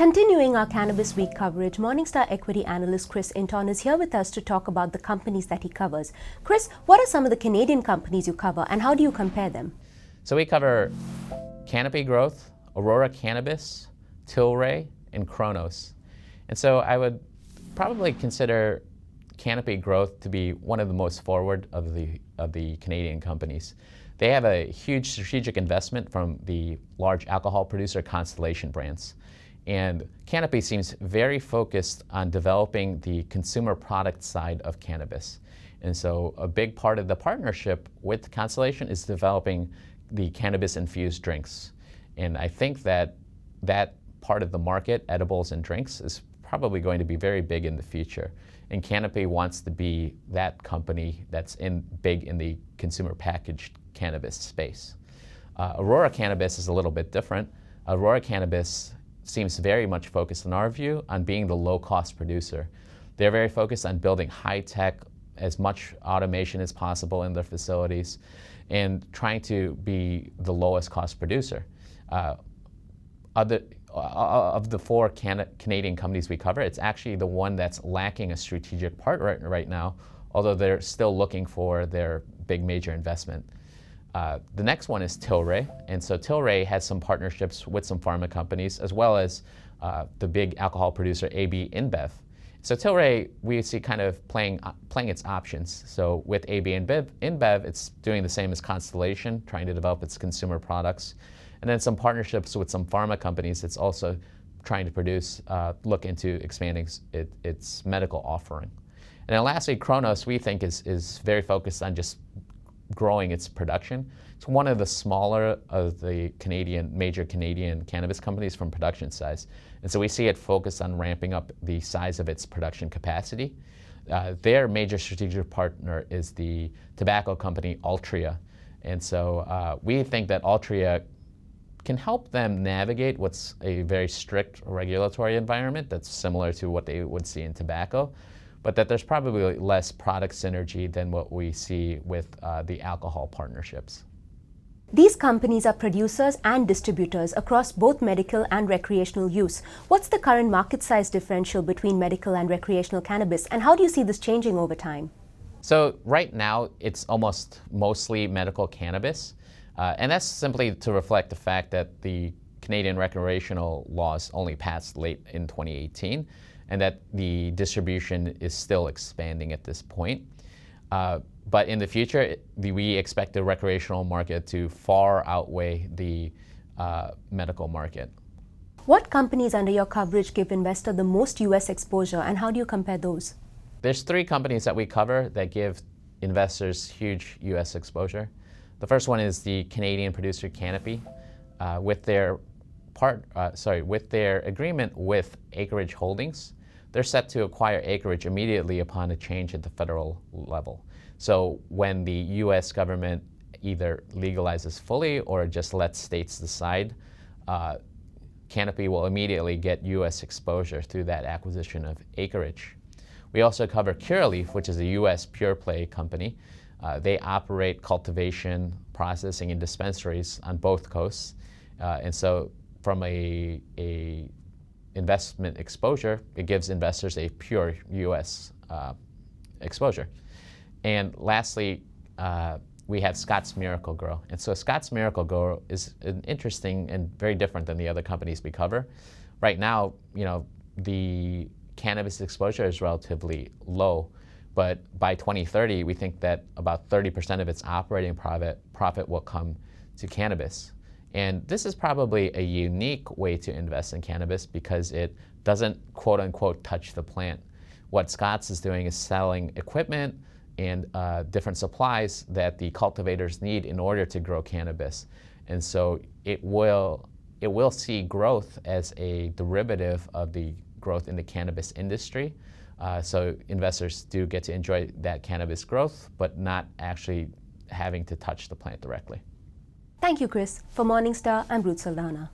Continuing our Cannabis Week coverage, Morningstar equity analyst Inton is here with us to talk about the companies that he covers. Chris, what are some of the Canadian companies you cover and how do you compare them? So we cover Canopy Growth, Aurora Cannabis, Tilray, and Cronos. And so I would probably consider Canopy Growth to be one of the most forward of the Canadian companies. They have a huge strategic investment from the large alcohol producer Constellation Brands. And Canopy seems very focused on developing the consumer product side of cannabis. And so a big part of the partnership with Constellation is developing the cannabis-infused drinks. And I think that that part of the market, edibles and drinks, is probably going to be very big in the future. And Canopy wants to be that company that's big in the consumer packaged cannabis space. Aurora Cannabis is a little bit different. Aurora Cannabis seems very much focused, in our view, on being the low-cost producer. They're very focused on building high-tech, as much automation as possible in their facilities, and trying to be the lowest-cost producer. Of the four Canadian companies we cover, it's actually the one that's lacking a strategic partner right now, although they're still looking for their big major investment. The next one is Tilray, and so Tilray has some partnerships with some pharma companies, as well as the big alcohol producer AB InBev. So Tilray, we see kind of playing its options. So with AB InBev, it's doing the same as Constellation, trying to develop its consumer products. And then some partnerships with some pharma companies. It's also trying to look into expanding its medical offering. And then lastly, Cronos, we think is very focused on just growing its production. It's one of the smaller of the major Canadian cannabis companies from production size. And so we see it focused on ramping up the size of its production capacity. Their major strategic partner is the tobacco company Altria. And so we think that Altria can help them navigate what's a very strict regulatory environment that's similar to what they would see in tobacco, but that there's probably less product synergy than what we see with the alcohol partnerships. These companies are producers and distributors across both medical and recreational use. What's the current market size differential between medical and recreational cannabis, and how do you see this changing over time? So right now, it's mostly medical cannabis. And that's simply to reflect the fact that the Canadian recreational laws only passed late in 2018, and that the distribution is still expanding at this point. But in the future, we expect the recreational market to far outweigh the medical market. What companies under your coverage give investors the most U.S. exposure, and how do you compare those? There's three companies that we cover that give investors huge U.S. exposure. The first one is the Canadian producer Canopy. With their agreement with Acreage Holdings, they're set to acquire Acreage immediately upon a change at the federal level. So when the U.S. government either legalizes fully or just lets states decide, Canopy will immediately get U.S. exposure through that acquisition of Acreage. We also cover Curaleaf, which is a U.S. pure play company. They operate cultivation, processing, and dispensaries on both coasts. And so from a investment exposure, it gives investors a pure U.S. exposure. And lastly, we have Scotts Miracle-Gro. And so Scotts Miracle-Gro is interesting and very different than the other companies we cover. Right now, the cannabis exposure is relatively low. But by 2030, we think that about 30% of its operating profit will come to cannabis. And this is probably a unique way to invest in cannabis because it doesn't, quote unquote, touch the plant. What Scotts is doing is selling equipment and different supplies that the cultivators need in order to grow cannabis. And so it will see growth as a derivative of the growth in the cannabis industry. So investors do get to enjoy that cannabis growth, but not actually having to touch the plant directly. Thank you, Chris. For Morningstar, I'm Ruth Saldana.